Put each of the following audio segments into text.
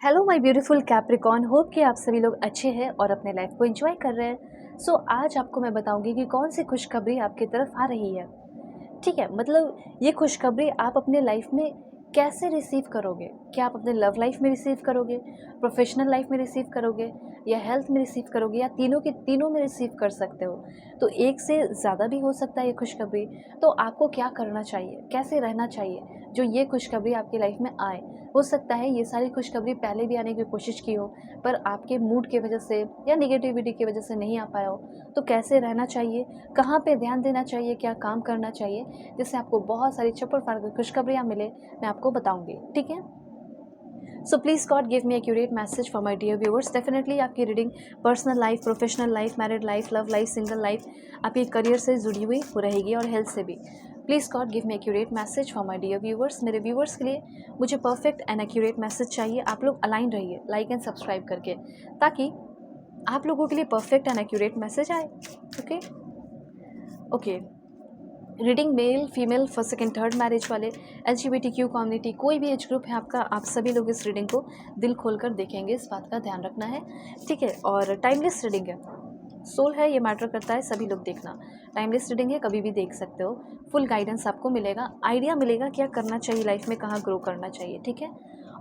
Hello my beautiful Capricorn, hope कि आप सभी लोग अच्छे हैं और अपने लाइफ को एंजॉय कर रहे हैं। आज आपको मैं बताऊंगी कि कौन सी खुशखबरी आपकी तरफ आ रही है। ठीक है, मतलब ये खुशखबरी आप अपने लाइफ में कैसे रिसीव करोगे? क्या आप अपने लव लाइफ में रिसीव करोगे, प्रोफेशनल लाइफ में रिसीव करोगे, या हेल्थ में रिसीव करोगे, या तीनों के तीनों में रिसीव कर सकते हो? तो एक से ज़्यादा भी हो सकता है ये खुशखबरी। तो आपको क्या करना चाहिए, कैसे रहना चाहिए जो ये खुशखबरी आपकी लाइफ में आए? हो सकता है ये सारी खुशखबरी पहले भी आने की कोशिश की हो, पर आपके मूड की वजह से या निगेटिविटी की वजह से नहीं आ पाया हो। तो कैसे रहना चाहिए, कहाँ पे ध्यान देना चाहिए, क्या काम करना चाहिए, जिससे आपको बहुत सारी चप्पड़ फाड़ कर खुशखबरियाँ मिले, मैं आपको बताऊंगी। ठीक है, so please God give me accurate message for my dear viewers. Definitely आपकी reading personal life, professional life, married life, love life, single life, आपकी करियर से जुड़ी हुई हो रहेगी और हेल्थ से भी। Please God give me accurate message for my dear viewers. मेरे व्यूअर्स के लिए मुझे परफेक्ट एंड एक्यूरेट मैसेज चाहिए। आप लोग अलाइन रहिए लाइक एंड सब्सक्राइब करके, ताकि आप लोगों के लिए परफेक्ट एंड एक्यूरेट मैसेज आए। Okay okay, reading male female, first second third marriage वाले, LGBTQ कम्युनिटी, कोई भी एज ग्रुप है आपका, आप सभी लोग इस रीडिंग को दिल खोलकर देखेंगे, इस बात का ध्यान रखना है। ठीक है, और टाइमलेस रीडिंग है, सोल है, ये मैटर करता है, सभी लोग देखना। टाइमलेस रीडिंग है, कभी भी देख सकते हो। फुल गाइडेंस आपको मिलेगा, आइडिया मिलेगा क्या करना चाहिए लाइफ में, कहाँ ग्रो करना चाहिए। ठीक है,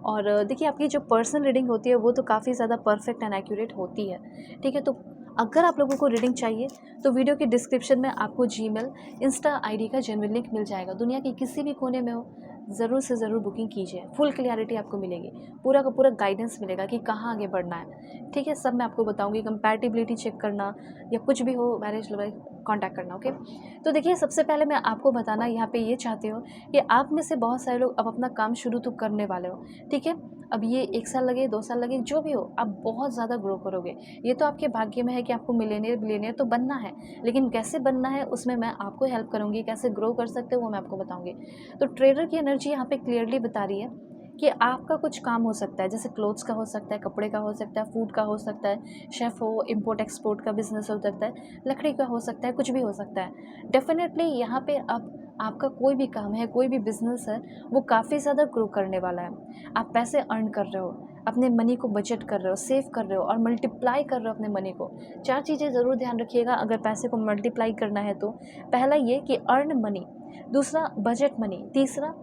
और देखिए आपकी जो पर्सनल रीडिंग होती है वो तो काफ़ी ज़्यादा परफेक्ट एंड एक्यूरेट होती है। ठीक है, तो अगर आप लोगों को रीडिंग चाहिए तो वीडियो के डिस्क्रिप्शन में आपको जीमेल, इंस्टा आईडी का जेन्युइन लिंक मिल जाएगा। दुनिया के किसी भी कोने में हो, ज़रूर से ज़रूर बुकिंग कीजिए। फुल क्लियरिटी आपको मिलेगी, पूरा का पूरा गाइडेंस मिलेगा कि कहाँ आगे बढ़ना है। ठीक है, सब मैं आपको बताऊंगी। कंपैटिबिलिटी चेक करना या कुछ भी हो, मैरिज कांटेक्ट करना। ओके, तो देखिए सबसे पहले मैं आपको बताना यहाँ पे ये चाहती हूँ कि आप में से बहुत सारे लोग अब अपना काम शुरू तो करने वाले हो। ठीक है, अब ये 1 साल लगे, 2 साल लगे, जो भी हो, आप बहुत ज़्यादा ग्रो करोगे। ये तो आपके भाग्य में है कि आपको मिलियनियर बिलियनियर तो बनना है, लेकिन कैसे बनना है उसमें मैं आपको हेल्प करूँगी। कैसे ग्रो कर सकते हो वो मैं आपको बताऊँगी। तो ट्रेडर की एनर्जी यहाँ पे क्लियरली बता रही है कि आपका कुछ काम हो सकता है, जैसे क्लोथ्स का हो सकता है, कपड़े का हो सकता है, फूड का हो सकता है, शेफ़ हो, इम्पोर्ट एक्सपोर्ट का बिजनेस हो सकता है, लकड़ी का हो सकता है, कुछ भी हो सकता है। डेफिनेटली यहाँ पे अब आपका कोई भी काम है, कोई भी बिजनेस है, वो काफ़ी ज़्यादा ग्रो करने वाला है। आप पैसे अर्न कर रहे हो, अपने मनी को बजट कर रहे हो, सेव कर रहे हो और मल्टीप्लाई कर रहे हो अपने मनी को। 4 चीज़ें ज़रूर ध्यान रखिएगा अगर पैसे को मल्टीप्लाई करना है तो। पहला ये कि अर्न मनी, दूसरा बजट मनी, तीसरा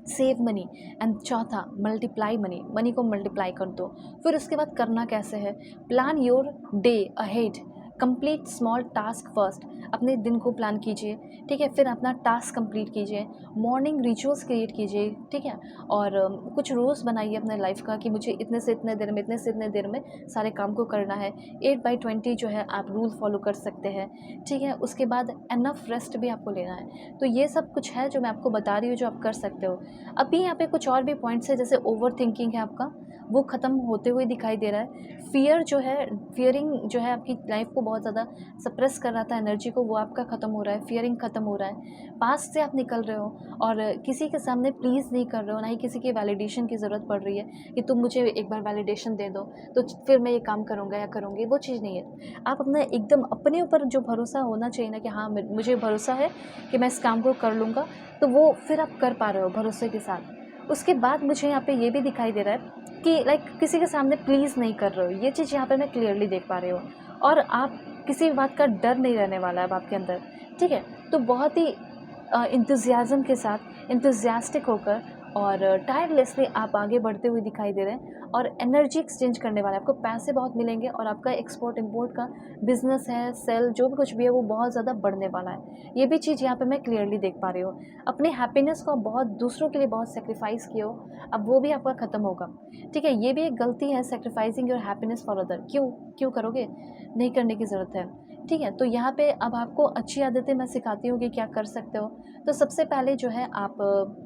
सेव मनी, एंड चौथा मल्टीप्लाई मनी। मनी को मल्टीप्लाई कर दो। फिर उसके बाद करना कैसे है, plan your day ahead, complete small task first. अपने दिन को प्लान कीजिए। ठीक है, फिर अपना टास्क कंप्लीट कीजिए, मॉर्निंग रिचुअल्स क्रिएट कीजिए। ठीक है, और कुछ रूल्स बनाइए अपने लाइफ का कि मुझे इतने से इतने देर में, इतने से इतने देर में सारे काम को करना है। 8/20 जो है आप रूल फॉलो कर सकते हैं। ठीक है, उसके बाद एनफ रेस्ट भी आपको लेना है। तो ये सब कुछ है जो मैं आपको बता रही हूँ, जो आप कर सकते हो। अभी यहाँ पे कुछ और भी पॉइंट्स है, जैसे ओवर थिंकिंग है आपका, वो ख़त्म होते हुए दिखाई दे रहा है। फियर जो है, फियरिंग जो है आपकी लाइफ को बहुत ज़्यादा सप्रेस कर रहा था एनर्जी को, वो आपका ख़त्म हो रहा है। फियरिंग ख़त्म हो रहा है, पास्ट से आप निकल रहे हो और किसी के सामने प्लीज़ नहीं कर रहे हो, ना ही किसी की वैलिडेशन की ज़रूरत पड़ रही है कि तुम मुझे एक बार वैलिडेशन दे दो तो फिर मैं ये काम करूँगा या करूँगी। वो चीज़ नहीं है। आप अपना एकदम अपने ऊपर जो भरोसा होना चाहिए ना कि हाँ मुझे भरोसा है कि मैं इस काम को कर लूँगा, तो वो फिर आप कर पा रहे हो भरोसे के साथ। उसके बाद मुझे यहाँ पे ये भी दिखाई दे रहा है कि लाइक किसी के सामने प्लीज़ नहीं कर रहे हो, ये चीज़ यहाँ पे मैं क्लियरली देख पा रही हूँ। और आप किसी भी बात का डर नहीं रहने वाला है अब आपके अंदर। ठीक है, तो बहुत ही इंतज़ियाज़म के साथ, इंतज़ियास्टिक होकर और टायरलेसली आप आगे बढ़ते हुए दिखाई दे रहे हैं और एनर्जी एक्सचेंज करने वाला है। आपको पैसे बहुत मिलेंगे और आपका एक्सपोर्ट इंपोर्ट का बिजनेस है, सेल जो भी कुछ भी है, वो बहुत ज़्यादा बढ़ने वाला है। ये भी चीज़ यहाँ पे मैं क्लियरली देख पा रही हूँ। अपने हैप्पीनेस को आप बहुत दूसरों के लिए बहुत सेक्रीफाइस किए हो, अब वो भी आपका ख़त्म होगा। ठीक है, ये भी एक गलती है, sacrificing your happiness for other. क्यों क्यों करोगे, नहीं करने की ज़रूरत है। ठीक है, तो यहाँ पे अब आपको अच्छी आदतें मैं सिखाती हूँ कि क्या कर सकते हो। तो सबसे पहले जो है आप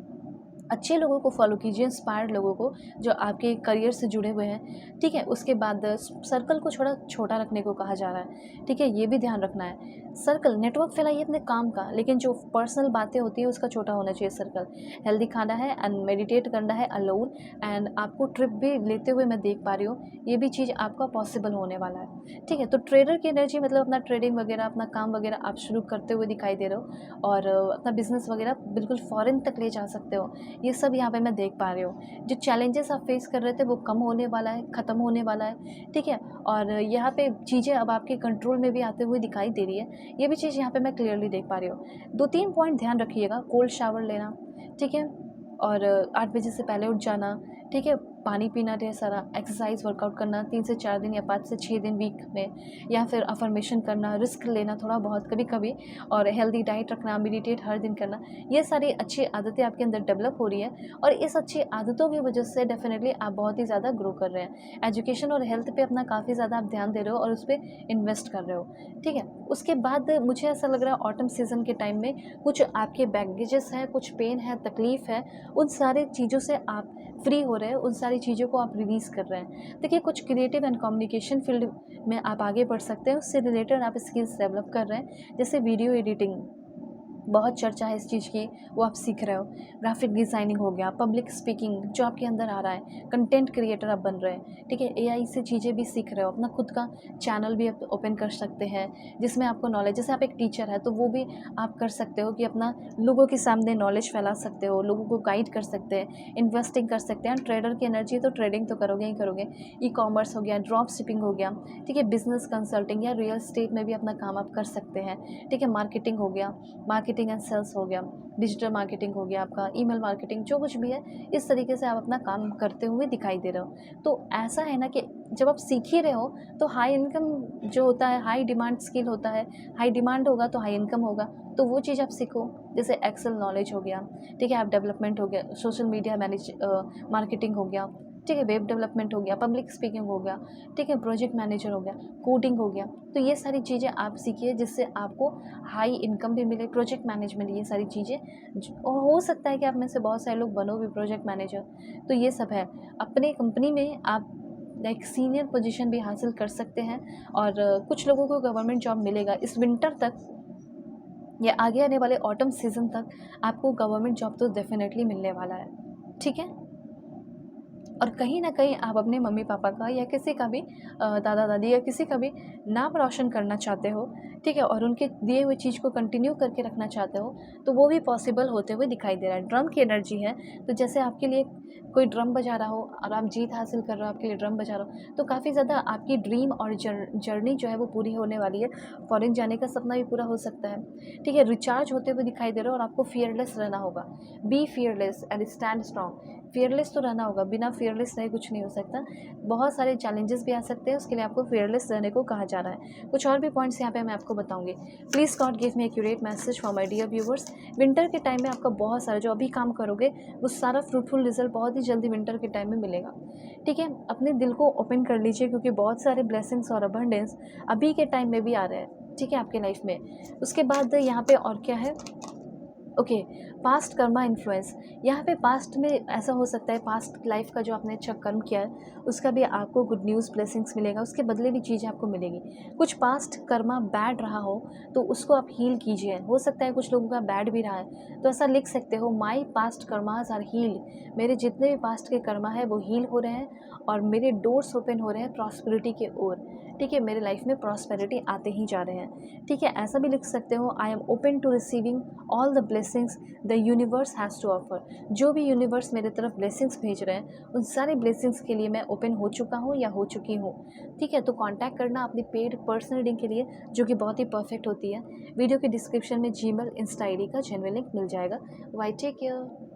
अच्छे लोगों को फॉलो कीजिए, इंस्पायर्ड लोगों को जो आपके करियर से जुड़े हुए हैं। ठीक है, उसके बाद सर्कल को थोड़ा छोटा रखने को कहा जा रहा है। ठीक है, ये भी ध्यान रखना है। सर्कल नेटवर्क फैलाइए अपने काम का, लेकिन जो पर्सनल बातें होती है उसका छोटा होना चाहिए सर्कल। हेल्दी खाना है एंड मेडिटेट करना है अलोन, एंड आपको ट्रिप भी लेते हुए मैं देख पा रही हूँ, ये भी चीज़ आपका पॉसिबल होने वाला है। ठीक है, तो ट्रेडर की एनर्जी मतलब अपना ट्रेडिंग वगैरह, अपना काम वगैरह आप शुरू करते हुए दिखाई दे रहे हो और अपना बिजनेस वगैरह बिल्कुल फॉरेन तक ले जा सकते हो। ये सब यहाँ पे मैं देख पा रही हूँ। जो चैलेंजेस आप फेस कर रहे थे वो कम होने वाला है, ख़त्म होने वाला है, ठीक है? और यहाँ पे चीज़ें अब आपके कंट्रोल में भी आते हुए दिखाई दे रही है। ये भी चीज़ यहाँ पे मैं क्लियरली देख पा रही हूँ। 2-3 पॉइंट ध्यान रखिएगा, कोल्ड शावर लेना, ठीक है? और 8 बजे से पहले उठ जाना, ठीक है? पानी पीना ढेर सारा, एक्सरसाइज वर्कआउट करना 3 से 4 दिन या 5 से 6 दिन वीक में, या फिर अफर्मेशन करना, रिस्क लेना थोड़ा बहुत कभी-कभी, और हेल्दी डाइट रखना, मेडिटेट हर दिन करना। ये सारी अच्छी आदतें आपके अंदर डेवलप हो रही है और इस अच्छी आदतों की वजह से डेफिनेटली आप बहुत ही ज़्यादा ग्रो कर रहे हैं। एजुकेशन और हेल्थ पे अपना काफ़ी ज़्यादा आप ध्यान दे रहे हो और उस पे इन्वेस्ट कर रहे हो, ठीक है? उसके बाद मुझे ऐसा लग रहा है ऑटम सीज़न के टाइम में कुछ आपके बैगेजेस हैं, कुछ पेन है, तकलीफ़ है, उन सारी चीज़ों से आप फ्री हो रहे हैं, उन सारी चीज़ों को आप रिलीज़ कर रहे हैं। देखिए, कुछ क्रिएटिव एंड कम्युनिकेशन फील्ड में आप आगे बढ़ सकते हैं, उससे रिलेटेड आप स्किल्स डेवलप कर रहे हैं, जैसे वीडियो एडिटिंग, बहुत चर्चा है इस चीज़ की, वो आप सीख रहे हो। ग्राफिक डिज़ाइनिंग हो गया, पब्लिक स्पीकिंग जो आपके अंदर आ रहा है, कंटेंट क्रिएटर आप बन रहे हैं, ठीक है? एआई से चीज़ें भी सीख रहे हो, अपना खुद का चैनल भी आप ओपन कर सकते हैं जिसमें आपको नॉलेज, जैसे आप एक टीचर है तो वो भी आप कर सकते हो कि अपना लोगों के सामने नॉलेज फैला सकते हो, लोगों को गाइड कर सकते हैं, इन्वेस्टिंग कर सकते हैं। ट्रेडर की एनर्जी है तो ट्रेडिंग तो करोगे ही करोगे। ई कॉमर्स हो गया, ड्रॉप शिपिंग हो गया, ठीक है? बिजनेस कंसल्टिंग या रियल स्टेट में भी अपना काम आप कर सकते हैं, ठीक है? मार्केटिंग हो गया, मार्केटिंग एंड सेल्स हो गया, डिजिटल मार्केटिंग हो गया आपका, ईमेल मार्केटिंग, जो कुछ भी है इस तरीके से आप अपना काम करते हुए दिखाई दे रहे हो। तो ऐसा है ना कि जब आप सीख ही रहे हो तो हाई इनकम जो होता है, हाई डिमांड स्किल होता है, हाई डिमांड होगा तो हाई इनकम होगा, तो वो चीज़ आप सीखो। जैसे एक्सेल नॉलेज हो गया, ठीक है? ऐप डेवलपमेंट हो गया, सोशल मीडिया मार्केटिंग हो गया, ठीक है? वेब डेवलपमेंट हो गया, पब्लिक स्पीकिंग हो गया, ठीक है? प्रोजेक्ट मैनेजर हो गया, कोडिंग हो गया। तो ये सारी चीज़ें आप सीखिए जिससे आपको हाई इनकम भी मिले, प्रोजेक्ट मैनेजमेंट, ये सारी चीज़ें और हो सकता है कि आप में से बहुत सारे लोग बनो भी प्रोजेक्ट मैनेजर। तो ये सब है, अपने कंपनी में आप लाइक सीनियर पोजीशन भी हासिल कर सकते हैं और कुछ लोगों को गवर्नमेंट जॉब मिलेगा इस विंटर तक या आगे आने वाले ऑटम सीज़न तक। आपको गवर्नमेंट जॉब तो डेफिनेटली मिलने वाला है, ठीक है? और कहीं न कहीं आप अपने मम्मी-पापा का या किसी का भी दादा-दादी या किसी का भी नाम रोशन करना चाहते हो, ठीक है? और उनके दिए हुए चीज़ को कंटिन्यू करके रखना चाहते हो, तो वो भी पॉसिबल होते हुए दिखाई दे रहा है। ड्रम की एनर्जी है, तो जैसे आपके लिए कोई ड्रम बजा रहा हो और आप जीत हासिल कर रहे हो, आपके लिए ड्रम बजा रहा हो, तो काफ़ी ज़्यादा आपकी ड्रीम और जर्नी जो है वो पूरी होने वाली है। फॉरेन जाने का सपना भी पूरा हो सकता है, ठीक है? रिचार्ज होते हुए दिखाई दे रहे हो और आपको फियरलेस रहना होगा। Be fearless and stand strong. Fearless तो रहना होगा, बिना फियरलेस रहे कुछ नहीं हो सकता। बहुत सारे चैलेंजेस भी आ सकते हैं, उसके लिए आपको फियरलेस रहने को कहा जा रहा है। कुछ और भी पॉइंट्स यहाँ पे मैं आपको बताऊँगी। Please God give me accurate message for my dear viewers. Winter के टाइम में आपका बहुत सारा जो अभी काम करोगे वो सारा फ्रूटफुल रिजल्ट बहुत ही जल्दी विंटर के टाइम में मिलेगा, ठीक है? अपने दिल को ओपन कर लीजिए क्योंकि बहुत सारे ब्लेसिंग्स और अबंडेंस अभी के टाइम में भी आ रहे हैं, ठीक है? आपके लाइफ में। उसके बाद यहाँ पे और क्या है, ओके, पास्ट कर्मा इन्फ्लुएंस। यहाँ पे पास्ट में ऐसा हो सकता है, पास्ट लाइफ का जो आपने अच्छा कर्म किया है उसका भी आपको गुड न्यूज़ ब्लेसिंग्स मिलेगा, उसके बदले भी चीज़ें आपको मिलेगी। कुछ पास्ट कर्मा बैड रहा हो तो उसको आप हील कीजिए। हो सकता है कुछ लोगों का बैड भी रहा है तो ऐसा लिख सकते हो, my past karmas are healed. मेरे जितने भी पास्ट के कर्मा है वो हील हो रहे हैं और मेरे डोर्स ओपन हो रहे हैं प्रॉस्पेरिटी के ओर, ठीक है? मेरे लाइफ में प्रॉस्पेरिटी आते ही जा रहे हैं, ठीक है? ऐसा भी लिख सकते हो, I am open to receiving all the blessings the universe has to offer. जो भी यूनिवर्स मेरे तरफ ब्लेसिंग्स भेज रहे हैं उन सारे ब्लेसिंग्स के लिए मैं ओपन हो चुका हूँ या हो चुकी हूँ, ठीक है? तो कांटेक्ट करना अपनी पेड पर्सनल रीडिंग के लिए जो कि बहुत ही परफेक्ट होती है। वीडियो के डिस्क्रिप्शन में जीमेल इंस्टा आईडी का जेन्युइन लिंक मिल जाएगा। वाई टेक केयर।